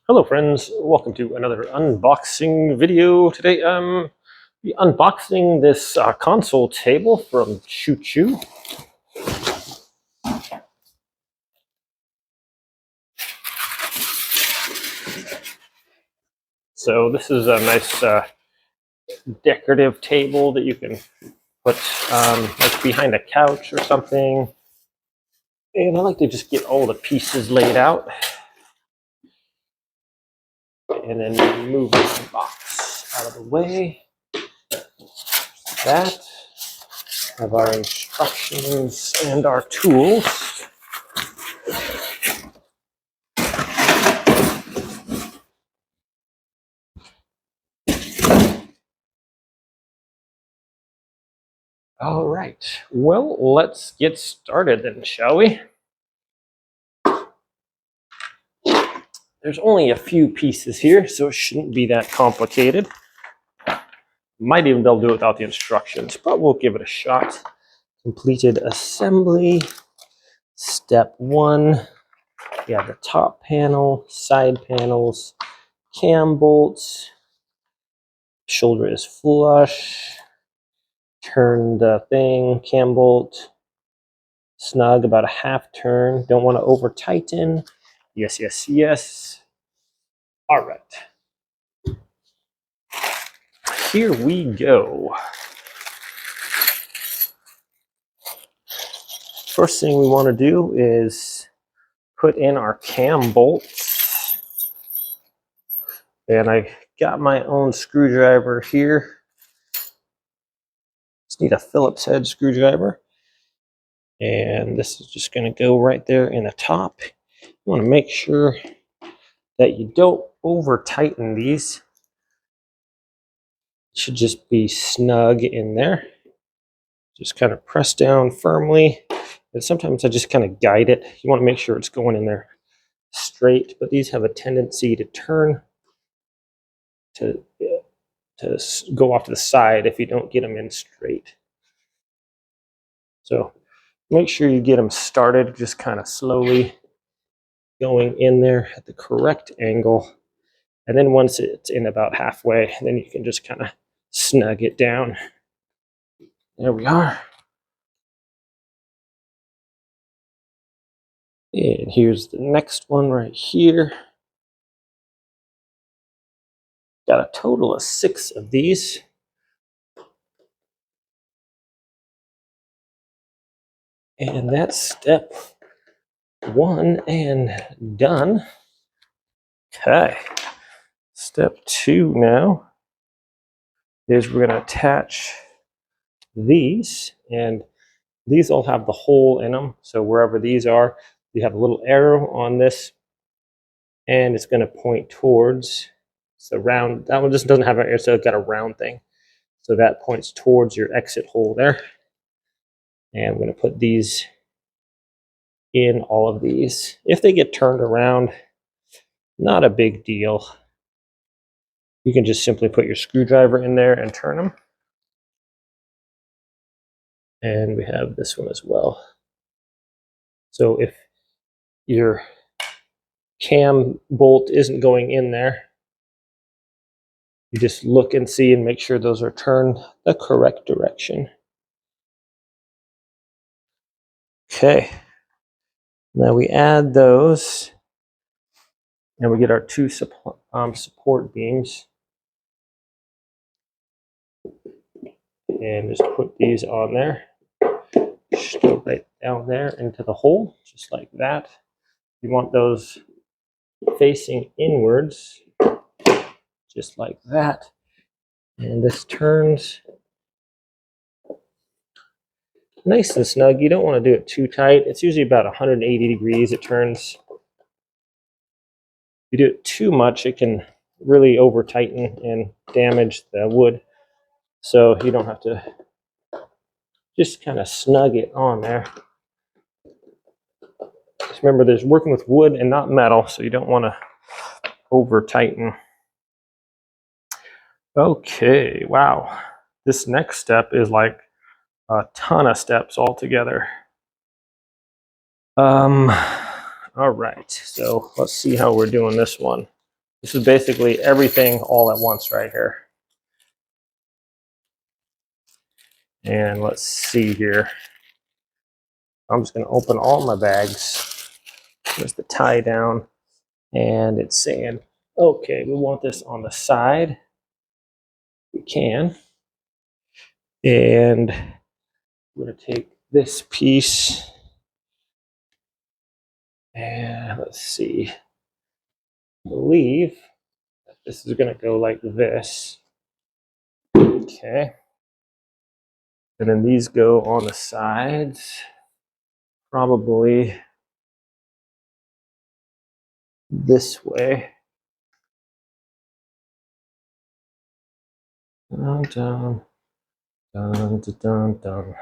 Hello friends, welcome to another unboxing video. Today be unboxing this console table from ChooChoo. So this is a nice decorative table that you can put like behind a couch or something. And I like to just get all the pieces laid out and then move this box out of the way. That. Have our instructions and our tools. All right, well, let's get started then, shall we? There's only a few pieces here, so it shouldn't be that complicated. Might even be able to do it without the instructions, but we'll give it a shot. Completed assembly. Step 1. We have the top panel, side panels, cam bolts. Shoulder is flush. Turn the thing, cam bolt. Snug, about a half turn. Don't want to over tighten. Yes, yes, yes. All right. Here we go. First thing we want to do is put in our cam bolts. And I got my own screwdriver here. Just need a Phillips head screwdriver. And this is just going to go right there in the top. You want to make sure that you don't over tighten these. It should just be snug in there. Just kind of press down firmly. And sometimes I just kind of guide it. You want to make sure it's going in there straight, but these have a tendency to turn to go off to the side if you don't get them in straight. So make sure you get them started just kind of slowly going in there at the correct angle. And then once it's in about halfway, then you can just kind of snug it down. There we are. And here's the next one right here. Got a total of 6 of these. And that's step 1 and done. Okay. Step 2 now is we're going to attach these, and these all have the hole in them. So wherever these are, you have a little arrow on this, and it's going to point towards the round. That one just doesn't have an arrow, so it's got a round thing. So that points towards your exit hole there. And I'm going to put these in all of these. If they get turned around, not a big deal. You can just simply put your screwdriver in there and turn them. And we have this one as well. So if your cam bolt isn't going in there, you just look and see and make sure those are turned the correct direction. Okay. Now we add those, and we get our 2 support beams. And just put these on there. Just go right down there into the hole, just like that. You want those facing inwards, just like that. And this turns nice and snug. You don't want to do it too tight. It's usually about 180 degrees it turns. If you do it too much, it can really over tighten and damage the wood. So you don't have to, just kind of snug it on there. Just remember, there's working with wood and not metal, so you don't want to over tighten. Okay, wow. This next step is like a ton of steps altogether. All right, so let's see how we're doing this one. This is basically everything all at once right here. And let's see here. I'm just going to open all my bags. There's the tie down. And it's saying, okay, we want this on the side. We can. And we're going to take this piece. And let's see. I believe that this is going to go like this. Okay. And then these go on the sides. Probably this way. Dun, dun, dun, dun, dun, dun.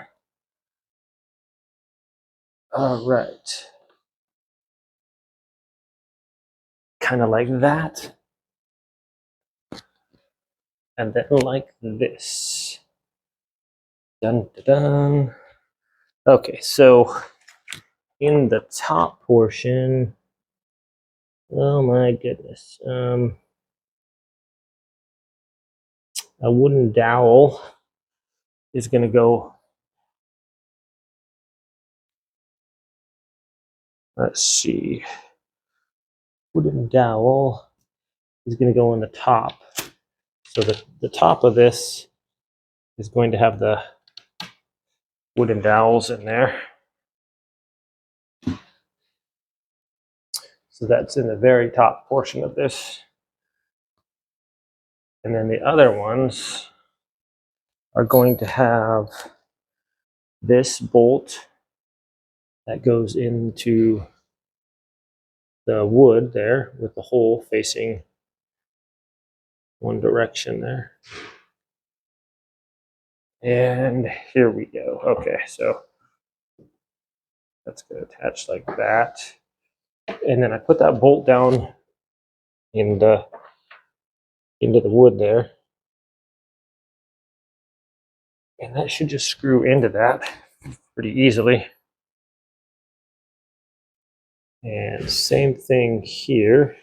All right. Kind of like that. And then like this. Dun, dun, dun. Okay, so in the top portion, oh my goodness, a wooden dowel is going to go, let's see, wooden dowel is going to go in the top. So the top of this is going to have the wooden dowels in there. So that's in the very top portion of this. And then the other ones are going to have this bolt that goes into the wood there with the hole facing one direction there. And here we go. Okay, so that's going to attach like that. And then I put that bolt down into the wood there. And that should just screw into that pretty easily. And same thing here.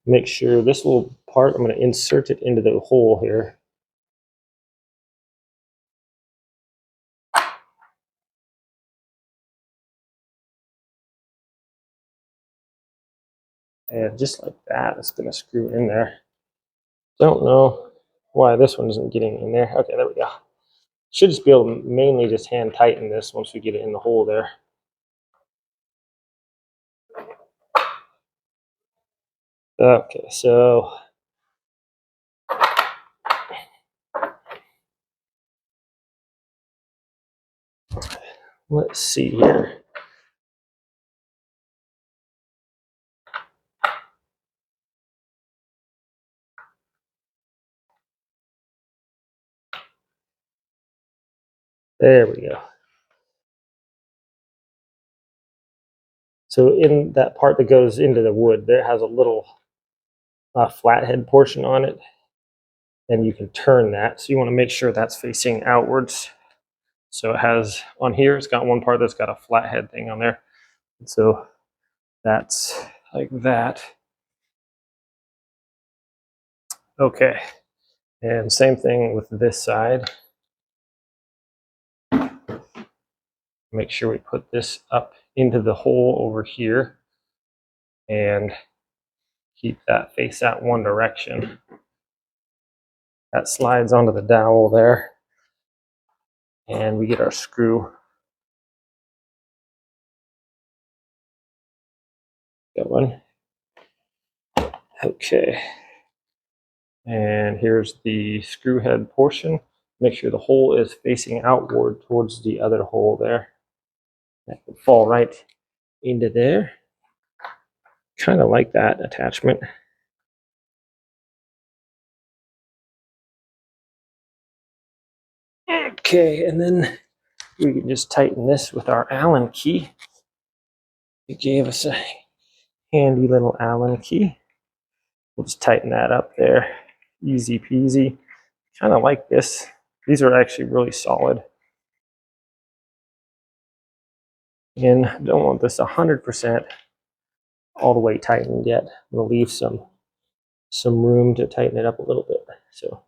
Make sure this little part, I'm going to insert it into the hole here. And just like that, it's going to screw in there. Don't know why this one isn't getting in there. Okay, there we go. Should just be able to mainly just hand tighten this once we get it in the hole there. Okay, so let's see here. There we go. So in that part that goes into the wood, there has a little flathead portion on it, and you can turn that. So you want to make sure that's facing outwards. So it has, on here, it's got one part that's got a flathead thing on there. And so that's like that. Okay, and same thing with this side. Make sure we put this up into the hole over here and keep that face out one direction. That slides onto the dowel there, and we get our screw going. Okay, and here's the screw head portion. Make sure the hole is facing outward towards the other hole there. That can fall right into there. Kind of like that attachment. Okay, and then we can just tighten this with our Allen key. It gave us a handy little Allen key. We'll just tighten that up there. Easy peasy. Kind of like this. These are actually really solid. And don't want this 100%. all the way tightened yet. I'm gonna leave some room to tighten it up a little bit. So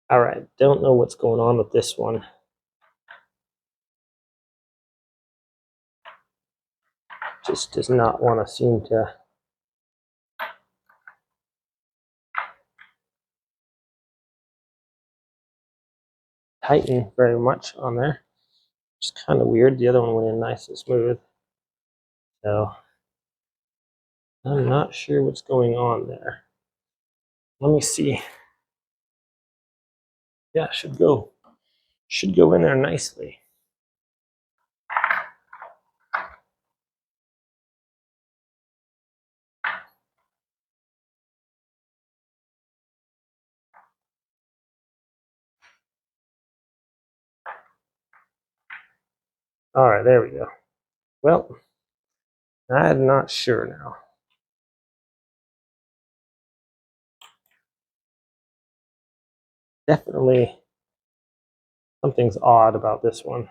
all right, don't know what's going on with this one. Just does not want to seem to tighten very much on there. It's kind of weird. The other one went in nice and smooth. So I'm not sure what's going on there. Let me see. Yeah, should go in there nicely. All right, there we go. Well, I'm not sure now. Definitely something's odd about this one.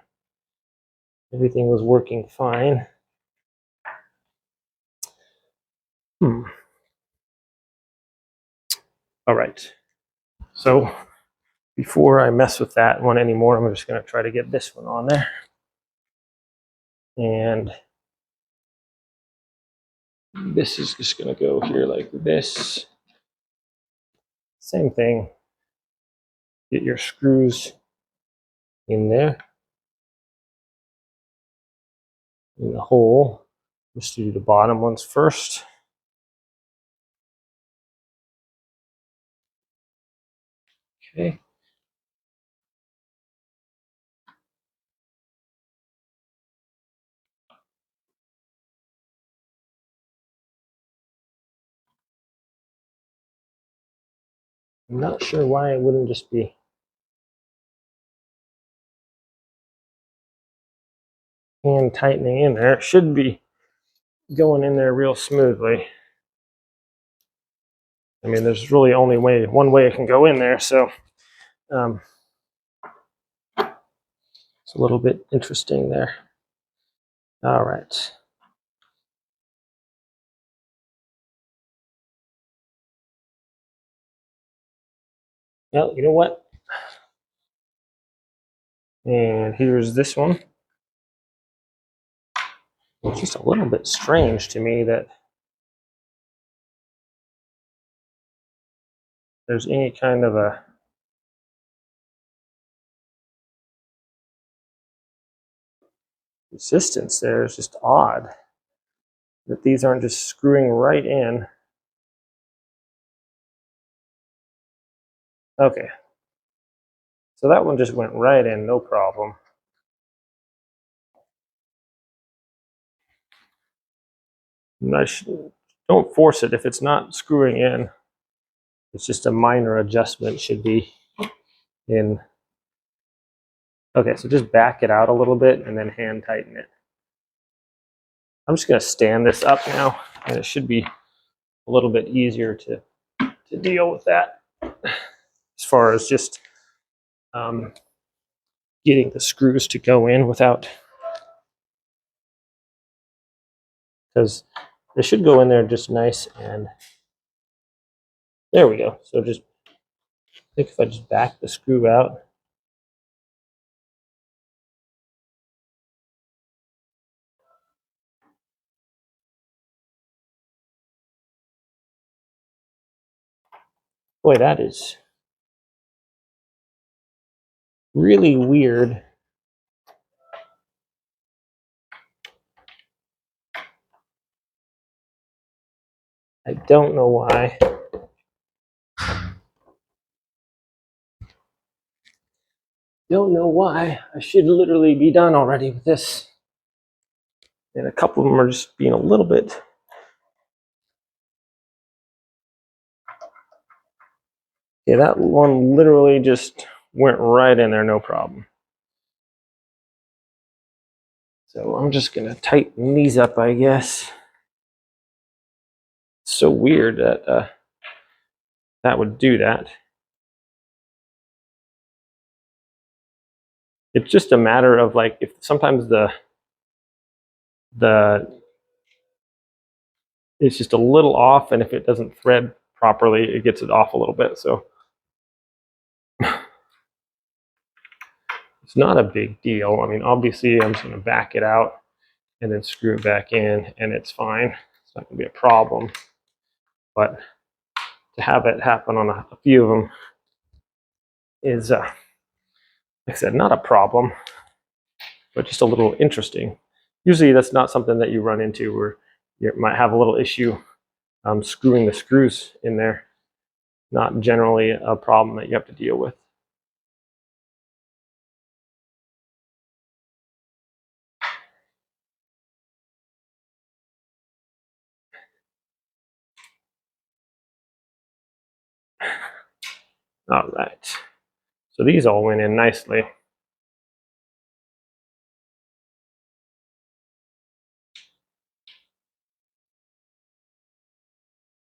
Everything was working fine. All right. So before I mess with that one anymore, I'm just going to try to get this one on there. And this is just going to go here like this. Same thing. Get your screws in there, in the hole. Just do the bottom ones first. Okay. I'm not sure why it wouldn't just be hand tightening in there. It should be going in there real smoothly. I mean, there's really only one way it can go in there, so it's a little bit interesting there. All right. Well, you know what? And here's this one. It's just a little bit strange to me that there's any kind of a resistance there. It's just odd that these aren't just screwing right in. Okay. So that one just went right in, no problem. Don't force it if it's not screwing in. It's just a minor adjustment should be in. Okay, so just back it out a little bit and then hand tighten it. I'm just going to stand this up now, and it should be a little bit easier to deal with that as far as just getting the screws to go in without, because they should go in there just nice, and there we go. So just, I think if I just back the screw out, boy, that is really weird. I don't know why. Don't know why. I should literally be done already with this. And a couple of them are just being a little bit. Yeah, that one literally just went right in there, no problem. So I'm just going to tighten these up, I guess. It's so weird that that would do that. It's just a matter of like, if sometimes the it's just a little off, and if it doesn't thread properly, it gets it off a little bit. So it's not a big deal. I mean, obviously I'm just going to back it out and then screw it back in, and it's fine. It's not going to be a problem. But to have it happen on a few of them is, like I said, not a problem, but just a little interesting. Usually that's not something that you run into, where you might have a little issue screwing the screws in there. Not generally a problem that you have to deal with. All right, so these all went in nicely.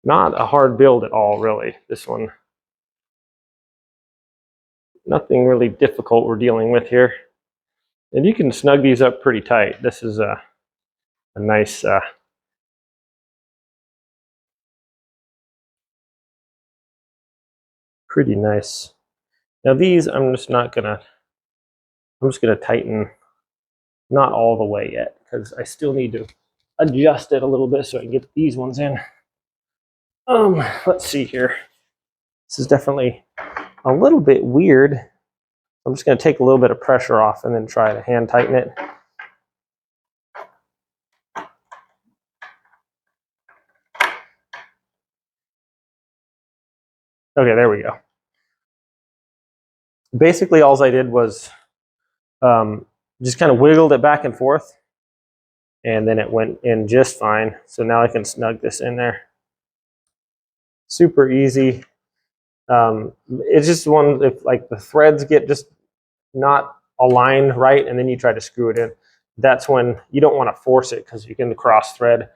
Not a hard build at all, really. This one, nothing really difficult we're dealing with here. And you can snug these up pretty tight. This is a nice, pretty nice. Now these, I'm just gonna tighten, not all the way yet, because I still need to adjust it a little bit so I can get these ones in. Let's see here. This is definitely a little bit weird. I'm just going to take a little bit of pressure off and then try to hand tighten it. Okay, there we go. Basically, all I did was just kind of wiggled it back and forth, and then it went in just fine. So now I can snug this in there. Super easy. It's just one, if like the threads get just not aligned right, and then you try to screw it in, that's when you don't want to force it, because you can cross thread.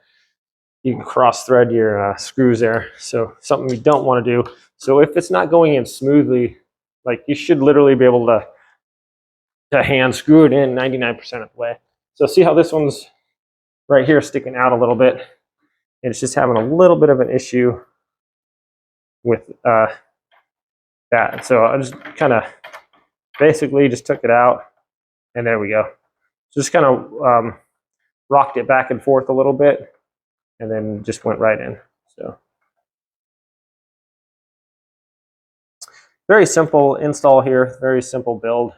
You can cross thread your screws there. So something you don't want to do. So if it's not going in smoothly, like, you should literally be able to hand screw it in 99% of the way. So see how this one's right here sticking out a little bit? And it's just having a little bit of an issue with that. So I just kind of basically just took it out, and there we go. Just kind of rocked it back and forth a little bit, and then just went right in. So very simple install here, very simple build.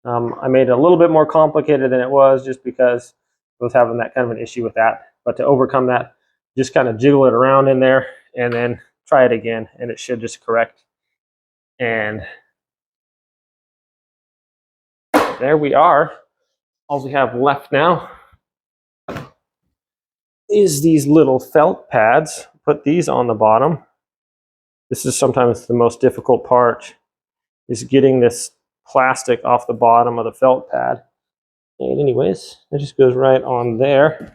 I made it a little bit more complicated than it was, just because I was having that kind of an issue with that. But to overcome that, just kind of jiggle it around in there and then try it again, and it should just correct. And there we are. All we have left now is these little felt pads. Put these on the bottom. This is sometimes the most difficult part, is getting this plastic off the bottom of the felt pad. And anyways, it just goes right on there.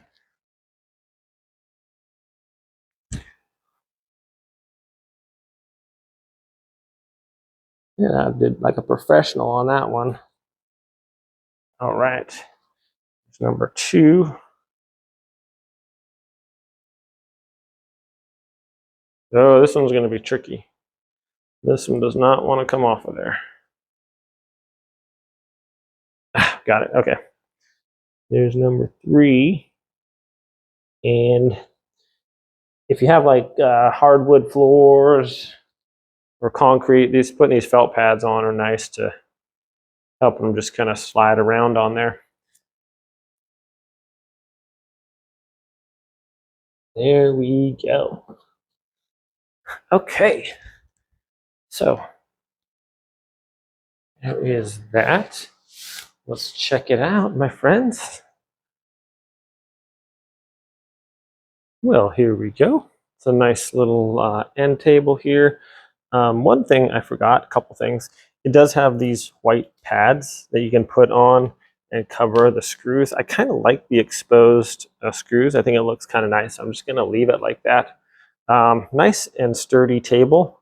Yeah, I did like a professional on that one. All right, here's number 2. Oh, this one's going to be tricky. This one does not want to come off of there. Got it. Okay. There's number 3. And if you have like hardwood floors or concrete, putting these felt pads on are nice to help them just kind of slide around on there. There we go. Okay. So there is that. Let's check it out, my friends. Well, here we go. It's a nice little end table here. One thing I forgot, a couple things. It does have these white pads that you can put on and cover the screws. I kind of like the exposed screws. I think it looks kind of nice. I'm just going to leave it like that. Nice and sturdy table.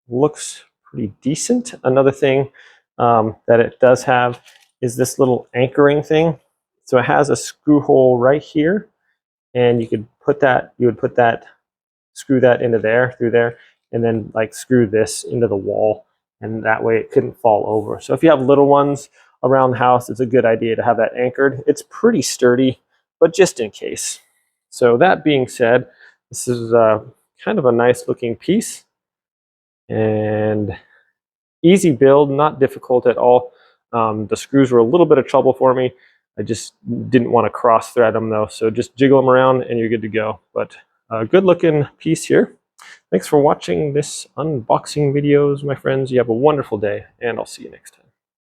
Looks pretty decent. Another thing, that it does have is this little anchoring thing. So it has a screw hole right here, and you would put that, screw that into there, through there, and then like screw this into the wall, and that way it couldn't fall over. So if you have little ones around the house, it's a good idea to have that anchored. It's pretty sturdy, but just in case. So that being said, this is kind of a nice looking piece, and easy build, not difficult at all. The screws were a little bit of trouble for me. I just didn't want to cross thread them though, so just jiggle them around and you're good to go. But a good looking piece here. Thanks for watching this unboxing videos, my friends. You have a wonderful day, and I'll see you next time.